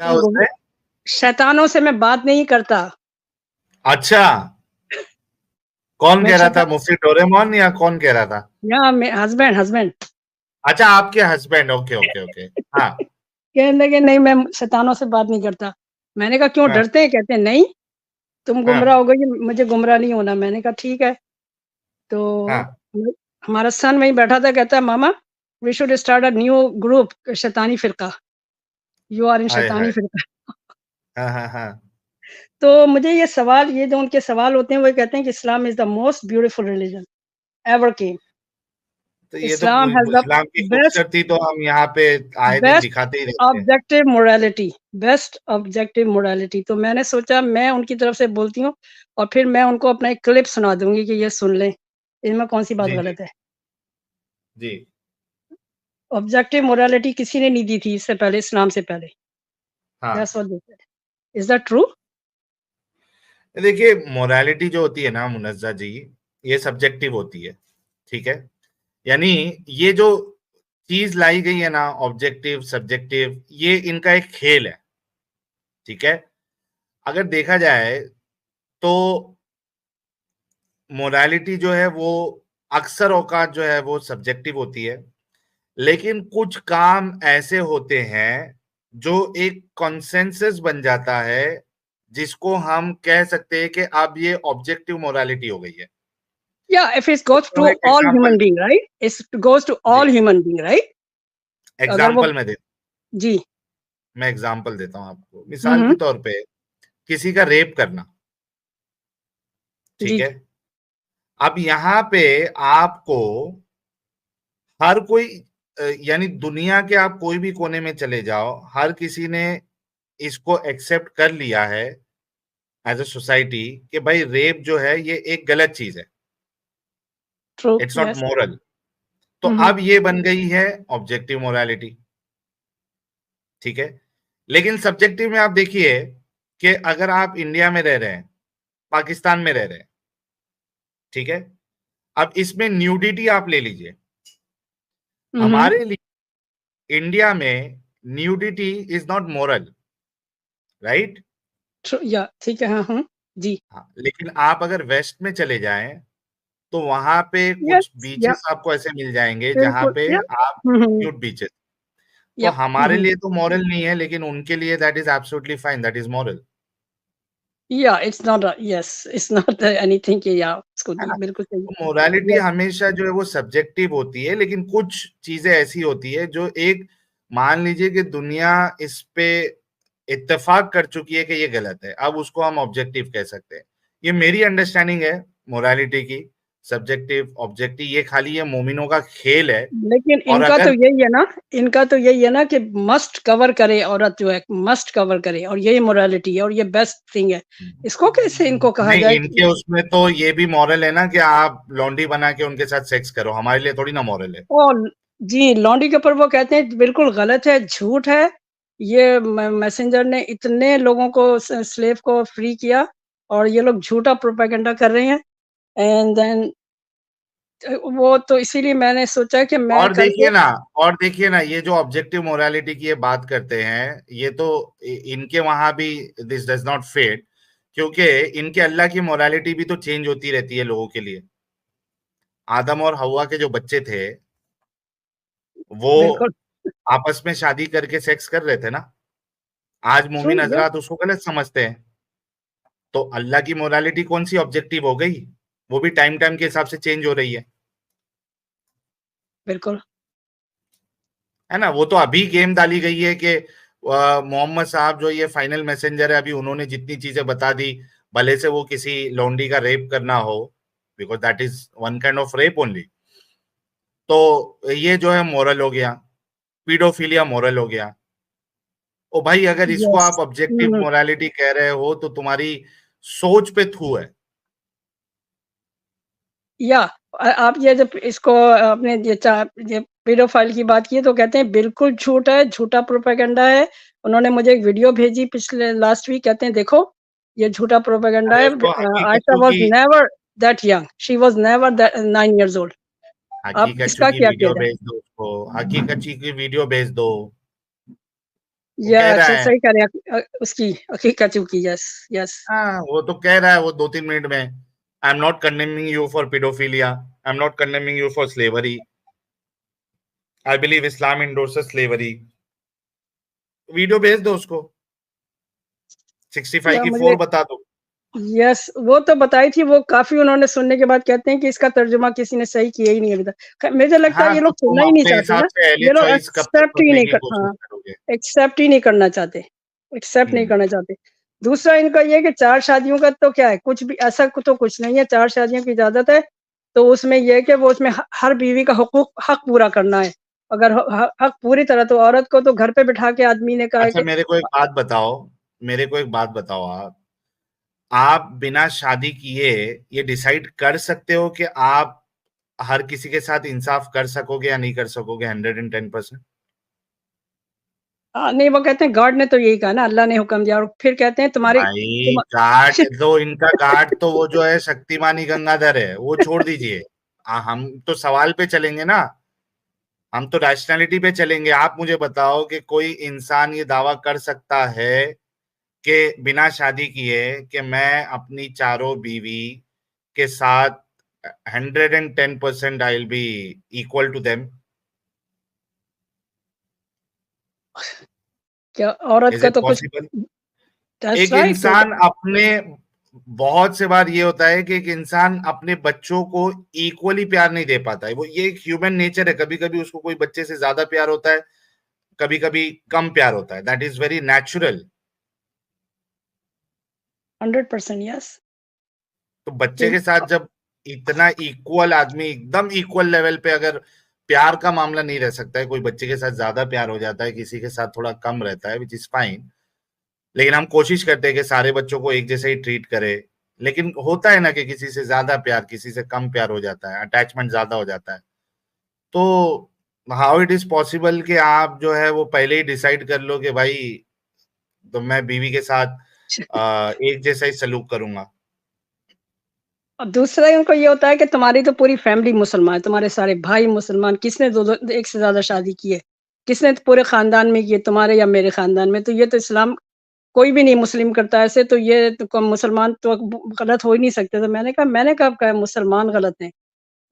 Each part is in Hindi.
क्या उसने? शैतानों से मैं बात नहीं करता। अच्छा, कौन मैं कह रहा शैता था, मुफ्ती डोरेमोन या कौन कह रहा था? या मैं हस्बैंड हस्बैंड अच्छा, आपके हस्बैंड, ओके ओके ओके। हाँ कहने लगे नहीं मैं शैतानों से बात नहीं करता। मैंने कहा क्यों हाँ डरते हैं? कहते हैं नहीं, तुम गुमराह हाँ हो गई, मुझे गुमराह नहीं होना। मैंने कहा ठीक है। तो हाँ। हमारा सन वहीं बैठा था, कहता है मामा we should start a new group शैतानी फिरका, यू आर इन हाय शैतानी हाय। फिरका। हाँ हाँ हाँ। तो मुझे ये सवाल, ये जो उनके सवाल होते हैं वो कहते हैं कि Islam is the most beautiful religion ever came. तो ये तो इस्लाम हैज़ द इस्लाम की बेस्ट खूबसूरती तो हम यहाँ पे आए दिन बेस्ट दिखाते ही रहते हैं। Objective morality, best objective morality. तो मैंने सोचा मैं उनकी तरफ से बोलती हूँ और फिर मैं उनको अपना एक क्लिप सुना दूँगी कि ये सुन लें, इनमें कौन-सी बात जी जी गलत है। जी। ऑब्जेक्टिव मोरालिटी किसी ने नहीं दी थी इससे पहले, इस्लाम से पहले। दैट्स हाँ, what they said. Is that true? देखिए मोरालिटी जो होती है ना मुनज्जा जी, ये सब्जेक्टिव होती है, ठीक है। यानी ये जो चीज लाई गई है ना, ऑब्जेक्टिव सब्जेक्टिव, ये इनका एक खेल है, ठीक है। अगर देखा जाए तो मोरालिटी जो है वो अक्सर औकात जो है वो सब्जेक्टिव होती है, लेकिन कुछ काम ऐसे होते हैं जो एक कॉन्सेंसस बन जाता है, जिसको हम कह सकते हैं कि अब ये ऑब्जेक्टिव मोरालिटी हो गई है। Yeah, if it goes तो to एक all example human being, right? It goes to जी, all human being, right? अगर वो एग्जांपल जी। मैं एग्जांपल देता हूं आपको, हुँ, मिसाल के हुँ। तौर पे किसी का रेप करना, ठीक जी। है। अब यहाँ पे आपको हर कोई यानी दुनिया के आप कोई भी कोने में चले जाओ, हर किसी ने इसको एक्सेप्ट कर लिया है एज अ सोसाइटी कि भाई रेप जो है ये एक गलत चीज है, true, it's not yes. Moral. तो हुँ, हुँ। अब ये बन गई है ऑब्जेक्टिव मोरालिटी, ठीक है। लेकिन सब्जेक्टिव में आप देखिए कि अगर आप इंडिया में रह रहे हैं, पाकिस्तान में रह रहे हैं, ठीक है। अब इसमें न्यूडिटी आप ले लीजिए, हुँ, हुँ। हमारे लिए इंडिया में nudity is not moral, right. True या ठीक है, हाँ, हाँ। जी। हाँ, लेकिन आप अगर वेस्ट में चले जाएं तो वहां पे यस, कुछ या बीचेस आपको ऐसे मिल जाएंगे जहां बिल्कुल, पे या आप हुँ, हुँ। न्यूड बीचेस, तो या हुँ, हमारे हुँ। लिए तो मॉरल नहीं है, लेकिन उनके लिए that is absolutely fine, that is moral, या it's not a yes, it's not anything कि या उसको है दी ना। बिल्कुल सही। तो मोरालिटी यस, हमेशा जो है वो सब्जेक्टिव होती है, लेकिन कुछ चीजें ऐसी होती है जो एक, मान लीजिए कि दुनिया इस पे इत्तेफाक कर चुकी है कि ये गलत है, अब उसको हम ऑब्जेक्टिव कह सकते हैं। ये मेरी अंडरस्टैंडिंग है मोरालिटी की। सब्जेक्टिव ऑब्जेक्टिव ये खाली ये मोमिनों का खेल है। लेकिन और इनका तो अगर यही है ना, इनका तो यही है ना कि मस्ट कवर करे, औरत जो है मस्ट कवर करे और यही मोरालिटी है और ये बेस्ट थिंग है। इसको कैसे इनको कहा नहीं, जाए कि इनके उसमें तो ये भी मॉरल है ना कि आप लॉन्डी बना के उनके साथ सेक्स करो, हमारे लिए थोड़ी ना मॉरल है। और जी, लॉन्ड्री के ऊपर वो कहते हैं बिल्कुल गलत है, झूठ है। ये मैसेंजर ने इतने लोगों को स्लेव को फ्री किया और ये लोग झूठा प्रोपेगेंडा कर रहे हैं। एंड देन वो तो इसीलिए मैंने सोचा कि मैं और करके देखिए ना, और देखिए ना, ये जो ऑब्जेक्टिव मोरालिटी की ये बात करते हैं, ये तो इनके वहां भी दिस डज नॉट फिट, क्योंकि इनके अल्लाह की मोरालिटी भी तो चेंज होती रहती है लोगों के लिए। आदम और हवा के जो बच्चे थे वो बिल्कुल आपस में शादी करके सेक्स कर रहे थे ना। आज ट्रू मोमिन या हजरात उसको गलत समझते हैं। तो अल्लाह की मोरालिटी कौन सी ऑब्जेक्टिव हो गई, वो भी टाइम टाइम के हिसाब से चेंज हो रही बिल्कुल। है ना। वो तो अभी गेम डाली गई है कि मोहम्मद साहब जो ये फाइनल मैसेंजर है, अभी उन्होंने जितनी चीजें बता दी, भले से वो किसी लौंडी का रेप करना हो, because that is one kind of rape only, तो ये जो है मोरल हो गया, पीडोफिलिया मोरल हो गया। ओ भाई, अगर इसको यस। आप ऑब्जेक्टिव हुँ। मोरालिटी कह रहे हो तो तुम्हारी सोच पे थू है। या आप ये जब इसको आपने ये पेडोफाइल की बात की है तो कहते हैं बिल्कुल झूठ है, झूठा प्रोपेगेंडा है। उन्होंने मुझे एक वीडियो भेजी पिछले लास्ट वीक, कहते हैं देखो ये झूठा प्रोपेगेंडा अरे है। उसको Ayesha was never that young, she was never that 9 years old. अब हकीकत इसका की क्या किया वीडियो जाए? भेज दो उसको, हकीकत की वीडियो भेज दो। वो कह रहा है। सही कह रहे हैं, उसकी अकीका चूकी, यस यस। हाँ, वो तो कह रहा है वो 2-3 मिनट में, I am not condemning you for pedophilia, I am not condemning you for slavery, I believe Islam endorses slavery. Video भेज दो उसको, 65 या की मुझे 4 बता दो। यस, वो तो बताई थी, वो काफ़ी उन्होंने सुनने के बाद कहते हैं कि इसका तर्जुमा किसी ने सही किया ही नहीं अभी तक। मुझे लगता है हाँ, ये तो लोग सुनना तुम ही नहीं अपने चाहते हिसाब ना, से अहले ये लोग चॉइस कब तक एक्सेप्ट ही बनने नहीं की कर, कोशिश हाँ, करोगे? एक्सेप्ट ही नहीं करना चाहते, एक्सेप्ट नहीं हम्म। करना चाहते। दूसरा इनका ये है कि 4 शादियों का तो क्या है, कुछ भी ऐसा तो कुछ नहीं है, 4 शादियों की इजाज़त है, तो उसमें ये है कि वो उसमें हर बीवी का हक पूरा करना है। अगर हक पूरी तरह, तो औरत को तो घर पे बिठा के आदमी ने कहा है अच्छा, कि मेरे को एक बात बताओ आप बिना शादी किए ये डिसाइड कर सकते हो कि आप हर किसी के साथ इंसाफ कर सकोगे या नहीं कर सकोगे 110%? नहीं, वो कहते हैं गॉड ने तो यही कहा ना, अल्लाह ने हुक्म दिया, और फिर कहते हैं तुम्हारी भाई तुम इनका गार्ड तो वो जो है शक्तिमानी गंगाधर है, वो छोड़ दीजिए। हम तो सवाल पे चलेंगे ना, हम तो रैशनैलिटी पे चलेंगे। आप मुझे बताओ कि कोई इंसान ये दावा कर सकता है कि बिना शादी किए कि मैं अपनी चारों बीवी के साथ 110% I will be equal to them? क्या औरत इज का इट तो कुछ, पॉसिबल? दैट्स एक राइट, वो इंसान अपने बहुत से बार ये होता है कि एक इंसान अपने बच्चों को इक्वली प्यार नहीं दे पाता है। वो ये एक ह्यूमन नेचर है, कभी कभी उसको कोई बच्चे से ज्यादा प्यार होता है, कभी कभी कम प्यार होता है, that is very natural. 100% yes. तो बच्चे के साथ जब इतना इक्वल आदमी, एकदम इक्वल लेवल पे, अगर प्यार का मामला नहीं रह सकता है, कोई बच्चे के साथ ज्यादा प्यार हो जाता है, किसी के साथ थोड़ा कम रहता है, विच इज फाइन, लेकिन हम कोशिश करते हैं कि सारे बच्चों को एक जैसे ही ट्रीट करें। लेकिन होता है ना कि किसी से ज्यादा प्यार, किसी से कम प्यार हो जाता है, अटैचमेंट ज्यादा हो जाता है। तो हाउ इट इज पॉसिबल कि आप जो है वो पहले ही डिसाइड कर लो कि भाई तो मैं बीवी के साथ एक जैसा ही सलूक करूंगा? और दूसरा उनको ये होता है कि तुम्हारी तो पूरी फैमिली मुसलमान है, तुम्हारे सारे भाई मुसलमान, किसने दो-दो एक से ज़्यादा शादी की है? किसने तो पूरे ख़ानदान में की है, तुम्हारे या मेरे ख़ानदान में? तो ये तो इस्लाम कोई भी नहीं मुस्लिम करता ऐसे, तो ये तो मुसलमान तो गलत हो ही नहीं सकते। तो मैंने कब कहा मुसलमान गलत हैं?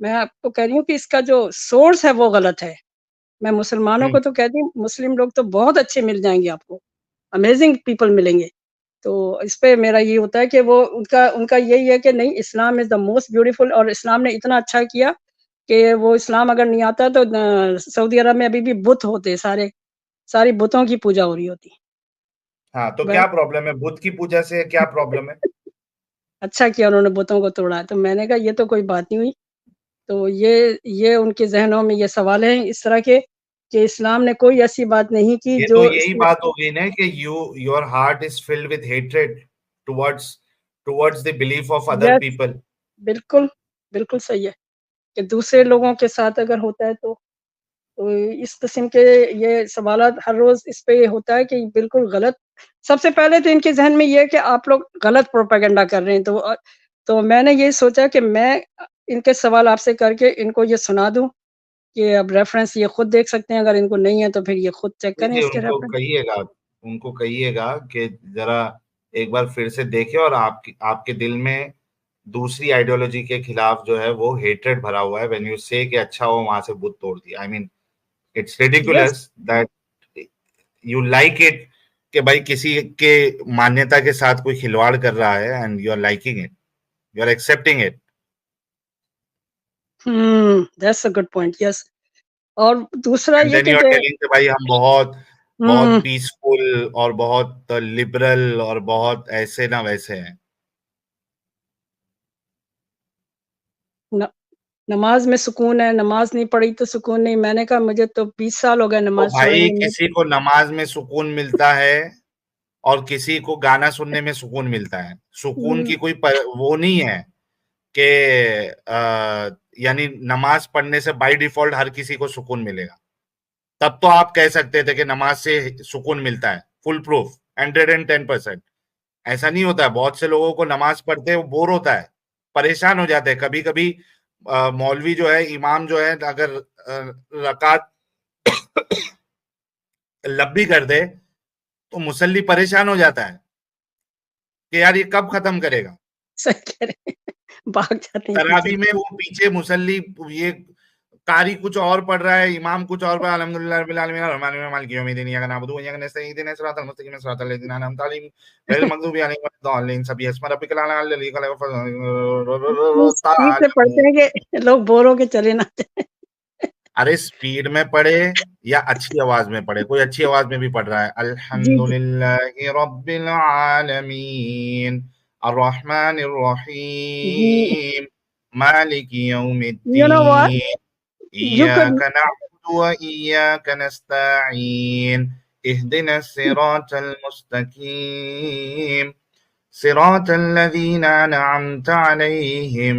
मैं आपको कह रही हूँ कि इसका जो सोर्स है वो गलत है। मैं मुसलमानों हम्म। को तो कहती हूँ, मुस्लिम लोग तो बहुत अच्छे मिल जाएँगे आपको, अमेज़िंग पीपल मिलेंगे। तो इस पे मेरा ये होता है कि वो उनका उनका यही है कि नहीं, इस्लाम इज़ द मोस्ट ब्यूटीफुल, और इस्लाम ने इतना अच्छा किया कि वो इस्लाम अगर नहीं आता तो सऊदी अरब में अभी भी बुत होते सारे, सारी बुतों की पूजा हो रही होती। हाँ, तो क्या बस प्रॉब्लम है बुद्ध की पूजा से? क्या प्रॉब्लम है? अच्छा किया उन्होंने बुतों को तोड़ा, तो मैंने कहा ये तो कोई बात नहीं हुई। तो ये उनके ज़हनों में ये सवाल हैं इस तरह के, कि इस्लाम ने कोई ऐसी बात नहीं की ये तो जो यही बात हो गई ना कि your heart is filled with hatred towards towards the belief of other yes, people. बिल्कुल, बिल्कुल सही है कि दूसरे लोगों के साथ अगर होता है तो इस किस्म के ये सवालात हर रोज़ इस पे होता है कि बिल्कुल गलत। सबसे पहले तो इनके ज़हन में ये है कि आप लोग गलत प्रोपेगेंडा कर रहे हैं, तो मैंने ये सोचा कि मैं इनके सवाल आपसे करके इनको ये सुना दूँ कि अब रेफ़रेंस ये खुद देख सकते हैं, अगर इनको नहीं है तो फिर ये खुद चेक करें देखिए, इसके रेफ़रेंस। उनको कहिएगा कि जरा एक बार फिर से देखें, और आपकी आपके दिल में दूसरी आइडियोलॉजी के खिलाफ जो है वो हेट्रेड भरा हुआ है, व्हेन यू से कि अच्छा वो वहां से बुत तोड़ दिया। I mean it's yes, ridiculous that you like it, कि भाई किसी के मान्यता के साथ कोई खिलवाड़ कर रहा है, and you are liking it, you are accepting it. That's a good point, yes. और दूसरा एंड ये देन कि यू आर टेलिंग कि भाई हम बहुत बहुत हुँ, पीसफुल और बहुत लिबरल और बहुत ऐसे ना वैसे हैं। न नमाज़ में सुकून है, नमाज़ नहीं पढ़ी तो सुकून नहीं। मैंने कहा मुझे तो 20 साल हो गए तो नमाज़ छोड़े भाई हुए। मैं किसी को नमाज में सुकून मिलता है और किसी को गाना सुनने में सुकून मिलता है। सुकून हुँ, की कोई वो नहीं है कि यानी नमाज पढ़ने से बाय डिफॉल्ट हर किसी को सुकून मिलेगा। तब तो आप कह सकते थे कि नमाज से सुकून मिलता है, फुल प्रूफ, 110%। ऐसा नहीं होता है, बहुत से लोगों को नमाज पढ़ते हैं वो बोर होता है, परेशान हो जाते हैं। कभी कभी मौलवी जो है, इमाम जो है, अगर रकात लंबी कर दे तो मुसल्ली परेशान हो जाता है कि यार ये कब खत्म करेगा। सही कह रहे हैं, भाग जाते हैं पीछे। तरावी में वो पीछे मुसल्ली ये कारी कुछ और पढ़ रहा है, इमाम कुछ और पढ़ रहा है, अल्हम्दुलिल्लाह रब्बिल आलमीन अर्रहमानिर रहीम मालिकि यौमिद्दीन इय्याका नअबुदु व इय्याका नस्तईन इहदिनास सिरातल मुस्तकीम सिरातल लज़ीना अनअमता अलैहिम गैरिल मग़दूबि अलैहिम वलद्दालिन सब्बिह इस्मा रब्बिकल आला अल्लज़ी खलक़ इतनी स्पीड से तालमून। पढ़ते हैं कि लोग बोर होके चले ना जाएँ। अरे स्पीड में पढ़े या अच्छी आवाज में पढ़े, कोई अच्छी आवाज में भी पढ़ रहा है, जी, जी। अल्हम्दुलिल्लाहि रब्बिल आलमीन अर्रहमानिर जी, रहीम मालिकि यू नो व्हाट? यौमिद्दीन यू कुड इय्याका नअबुदु व इय्याका नस्तईन इहदिनस सिरातल मुस्तकीम सिरातल लज़ीना अनअमता अलैहिम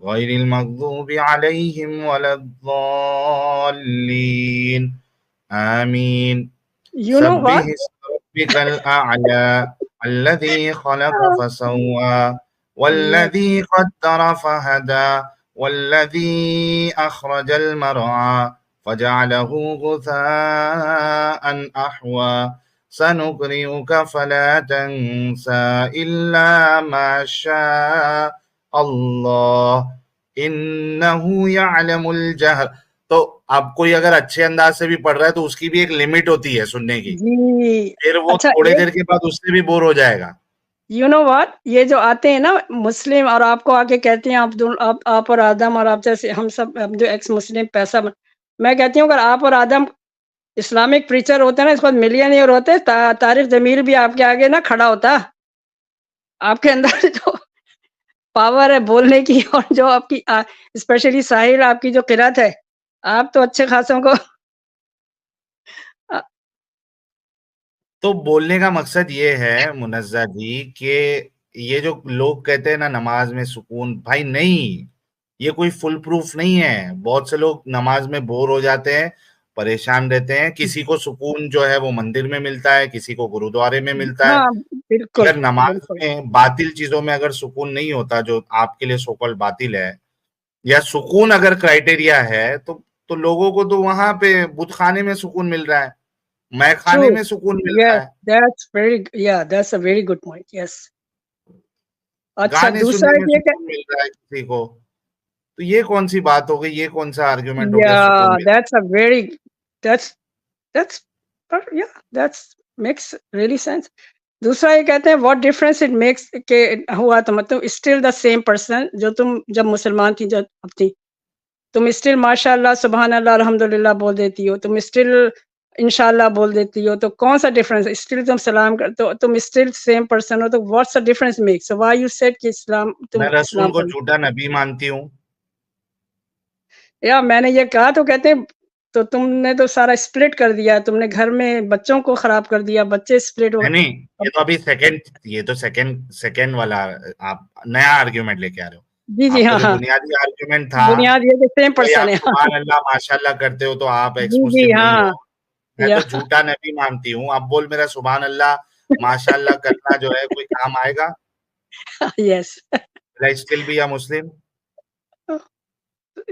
गैरिल मग़दूबि अलैहिम वलद्दालिन आमीन। यू नो सब्बिह व्हाट? इस्म रब्बिकल अअला अल्लज़ी खलक़ फसव्वा यस, वल्लज़ी क़द्दर फहदा वल्लज़ी अख़रजल मरअा फजअलहु गुसाअन अहवा सनुक़रिउक फला तंसा इल्ला मा शाअ अल्लाह इन्नहु यअलमुल जहर। तो अब कोई अगर अच्छे अंदाज से भी पढ़ रहा है तो उसकी भी एक लिमिट होती है सुनने की, जी। फिर वो अच्छा थोड़ी एक देर के बाद उससे भी बोर हो जाएगा। You know what? ये जो आते हैं ना मुस्लिम और आपको आके कहते हैं आप और आदम और आप जैसे हम सब हम जो एक्स मुस्लिम पैसा मैं कहती हूँ अगर आप और आदम इस्लामिक प्रीचर होते ना इसके बाद मिलियनेयर होते तारिक जमील भी आपके आगे ना खड़ा होता। आपके अंदर जो पावर है बोलने की और जो आपकी स्पेशली साहिल आपकी जो किरात है, आप तो अच्छे खासों को अ, तो बोलने का मकसद ये है मुनज़्ज़ा जी कि ये जो लोग कहते हैं ना नमाज में सुकून, भाई नहीं, ये कोई फुल प्रूफ नहीं है। बहुत से लोग नमाज में बोर हो जाते हैं, परेशान रहते हैं। किसी को सुकून जो है वो मंदिर में मिलता है, किसी को गुरुद्वारे में मिलता है। हाँ, बिल्कुल, अगर नमाज बिल्कुल। में बातिल चीजों में अगर सुकून नहीं होता जो आपके लिए सो कॉल्ड बातिल है, या सुकून अगर क्राइटेरिया है तो लोगों को तो वहां पे बुतखाने में सुकून मिल रहा है, मैखाने True. में सुकून मिल रहा Yes, है, that's a very good point. Yes. अच्छा गाने दूसरा सुनने में एक ये क सुकून मिल रहा है किसी को। तो ये कौन सी बात हो गई, ये कौन सा आर्ग्यूमेंट हो गया सुकून yeah, mill. that's a very that's that's yeah, that's makes really sense. दूसरा ये कहते हैं व्हाट डिफरेंस इट मेक्स के हुआ तो मतलब स्टिल द सेम पर्सन जो तुम जब मुसलमान थी जब अब थी तुम स्टिल माशाल्लाह सुभान अल्लाह अल्हम्दुलिल्लाह बोल देती हो तुम स्टिल इंशाल्लाह बोल देती हो तो कौन सा डिफरेंस स्टिल तुम सलाम कर तो तुम स्टिल सेम पर्सन हो तो what's the difference makes so why you said कि इस्लाम मैं तुम रसूल इस्लाम को पर झूठा नबी मानती हूँ। या मैंने ये कहा तो कहते हैं तो तुमने तो सारा स्प्लिट कर दिया तुमने घर में बच्चों को खराब कर दिया बच्चे स्प्लिट हो नहीं नहीं, ये अब तो अभी सेकंड, ये तो सेकंड सेकंड वाला आप नया आर्ग्यूमेंट लेके आ रहे हो। जी जी आपका हाँ जो हाँ बुनियादी आर्ग्यूमेंट था, बुनियाद ये कि सेम वही पर्सन आप है हाँ सुभान अल्लाह माशाल्लाह करते हो तो आप एक्स जी जी मुस्लिम नहीं हाँ हो। मैं या तो झूठा नबी मानती हूँ। अब बोल मेरा सुभान अल्लाह माशाल्लाह करना जो है कोई काम आएगा? Yes will I still be a Muslim?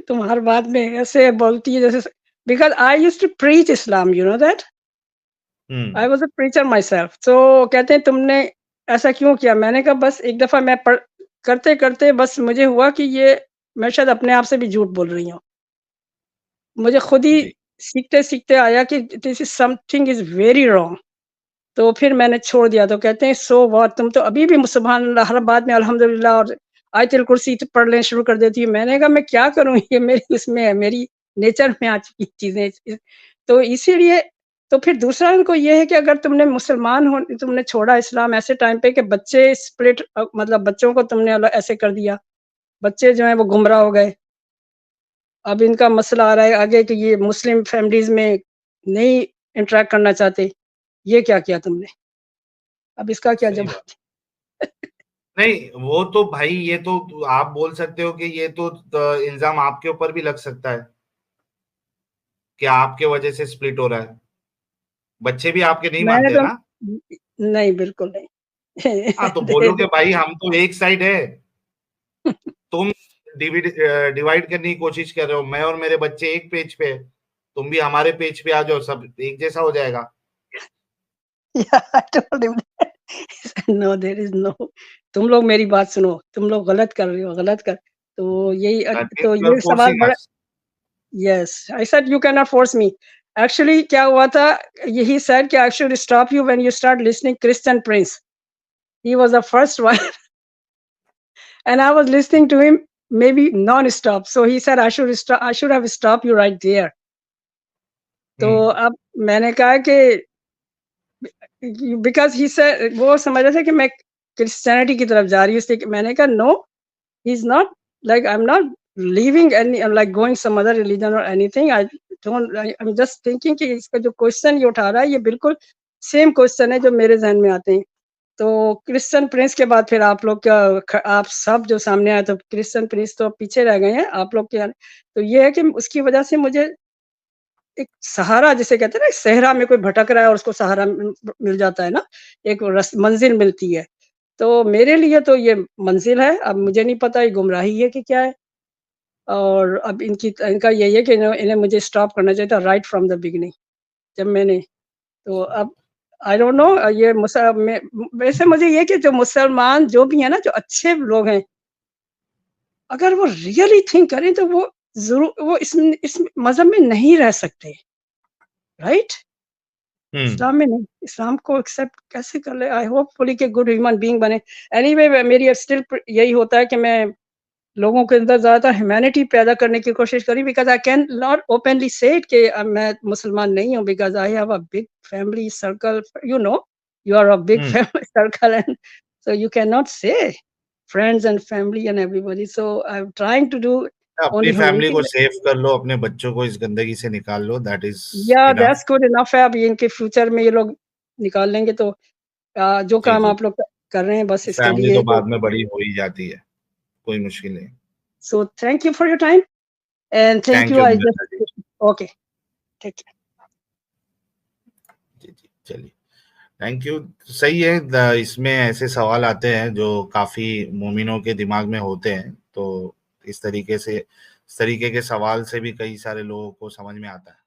तुम हर बात में ऐसे बोलती है जैसे because I used to preach Islam you know that I हुँ, was a preacher myself so कहते हैं तुमने ऐसा क्यों किया? मैंने कहा बस एक दफ़ा मैं पढ़ करते-करते बस मुझे हुआ कि ये मैं शायद अपने आप से भी झूठ बोल रही हूँ। मुझे खुद ही जी, सीखते-सीखते आया कि this is something is very wrong तो फिर मैंने छोड़ दिया तो कहते हैं सो व्हाट तुम तो अभी भी सुभान अल्लाह हर बात में अल्हम्दुलिल्लाह और आयतुल कुर्सी पढ़ लेना शुरू कर देती है। मैंने कहा मैं क्या करूँ ये मेरी उसमें है, मेरी नेचर में आ चुकी चीज़ें। तो इसीलिए तो फिर दूसरा उनको ये है कि अगर तुमने मुसलमान हो तुमने छोड़ा इस्लाम ऐसे टाइम पे कि बच्चे स्प्लिट मतलब बच्चों को तुमने ऐसे कर दिया। बच्चे जो हैं वो गुमराह हो गए। अब इनका मसला आ रहा है आगे कि ये मुस्लिम फैमिलीज़ में नहीं इंटरैक्ट करना चाहते। ये क्या किया तुमने? अब इसका क्या सही बात। जवाब? नहीं, वो तो भाई ये तो आप बोल सकते हो कि ये तो इल्ज़ाम आपके ऊपर भी लग सकता है कि आपके वजह से स्प्लिट हो रहा है। बच्चे भी आपके नहीं मैंने मानते हैं तो ना? नहीं, बिल्कुल नहीं। हाँ, तो दे बोलो कि दो भाई हम तो एक साइड है। तुम डिवाइड करने की कोशिश कर रहे हो, मैं और मेरे बच्चे एक पेज पे है, तुम भी हमारे पेज पे आ जाओ, सब एक जैसा हो जाएगा। Yeah, I told him that. He said, "No, there is no." तुम लोग मेरी बात सुनो, तुम लोग गलत कर रहे हो, गलत कर तो यही That means तो you are ये सवाल forcing बड़ा us. Yes, I said, "You cannot force me." Actually क्या हुआ था, he said कि I should stop you when you start listening Christian Prince. He was the first one and I was listening to him maybe non-stop. So he said I should have stopped you right there. तो Hmm. अब मैंने कहा कि बिकॉज़ ही सेड वो समझ रहे थे कि मैं क्रिश्चियनिटी की तरफ जा रही हूँ, इसलिए मैंने कहा no, he is not like I am not leaving any like going some other religion or anything I am just thinking कि इसका जो क्वेश्चन ये उठा रहा है ये बिल्कुल सेम क्वेश्चन है जो मेरे ज़हन में आते हैं। तो क्रिश्चियन प्रिंस के बाद फिर आप लोग का आप सब जो सामने आए तो क्रिश्चियन प्रिंस तो पीछे रह गए हैं, आप लोग के तो ये है कि उसकी वजह से मुझे एक सहारा जिसे कहते हैं ना, सहरा में कोई भटक रहा है और उसको सहारा मिल जाता है ना, एक मंजिल मिलती है। तो मेरे लिए तो ये मंजिल है, अब मुझे नहीं पता ये गुमराही है कि क्या है। और अब इनका यही है कि इन्हें मुझे स्टॉप करना चाहिए था राइट फ्रॉम द बिगिनिंग जब मैंने तो अब आई डोंट नो ये वैसे मुझे ये कि जो मुसलमान जो भी है ना, जो अच्छे लोग हैं, अगर वो रियली थिंक करें तो वो ज़रूर वो इस मज़हब में नहीं रह सकते, राइट? Hmm. इस्लाम में नहीं, इस्लाम को एक्सेप्ट कैसे कर ले? आई होपफुली कि गुड ह्यूमन बीइंग बने। एनीवे मेरी स्टिल यही होता है कि मैं लोगों के अंदर ज़्यादातर ह्यूमैनिटी पैदा करने की कोशिश करी because I can not openly say it कि मैं मुसलमान नहीं हूँ because I have a big family circle, you know, you are a big Hmm. Family circle and so you can not say friends and family and everybody so I am trying to do अपनी ओनली फैमिली को ह्यूमैनिटी। सेव कर लो, अपने बच्चों को इस गंदगी से निकाल लो, दैट इज या इनफ। दैट्स गुड इनफ है। अभी इनके फ्यूचर में ये लोग निकाल लेंगे तो जो जी काम जी। आप लोग कर रहे हैं बस इसके फैमिली लिए तो है कि बाद में बड़ी हो ही जाती है, कोई मुश्किल नहीं। So thank you for your time and thank thank you you I Neerja ji. Just okay take care. जी जी, चलिए, थैंक यू। सही है, इसमें ऐसे सवाल आते हैं जो काफी मोमिनों के दिमाग में होते हैं, तो इस तरीके के सवाल से भी कई सारे लोगों को समझ में आता है।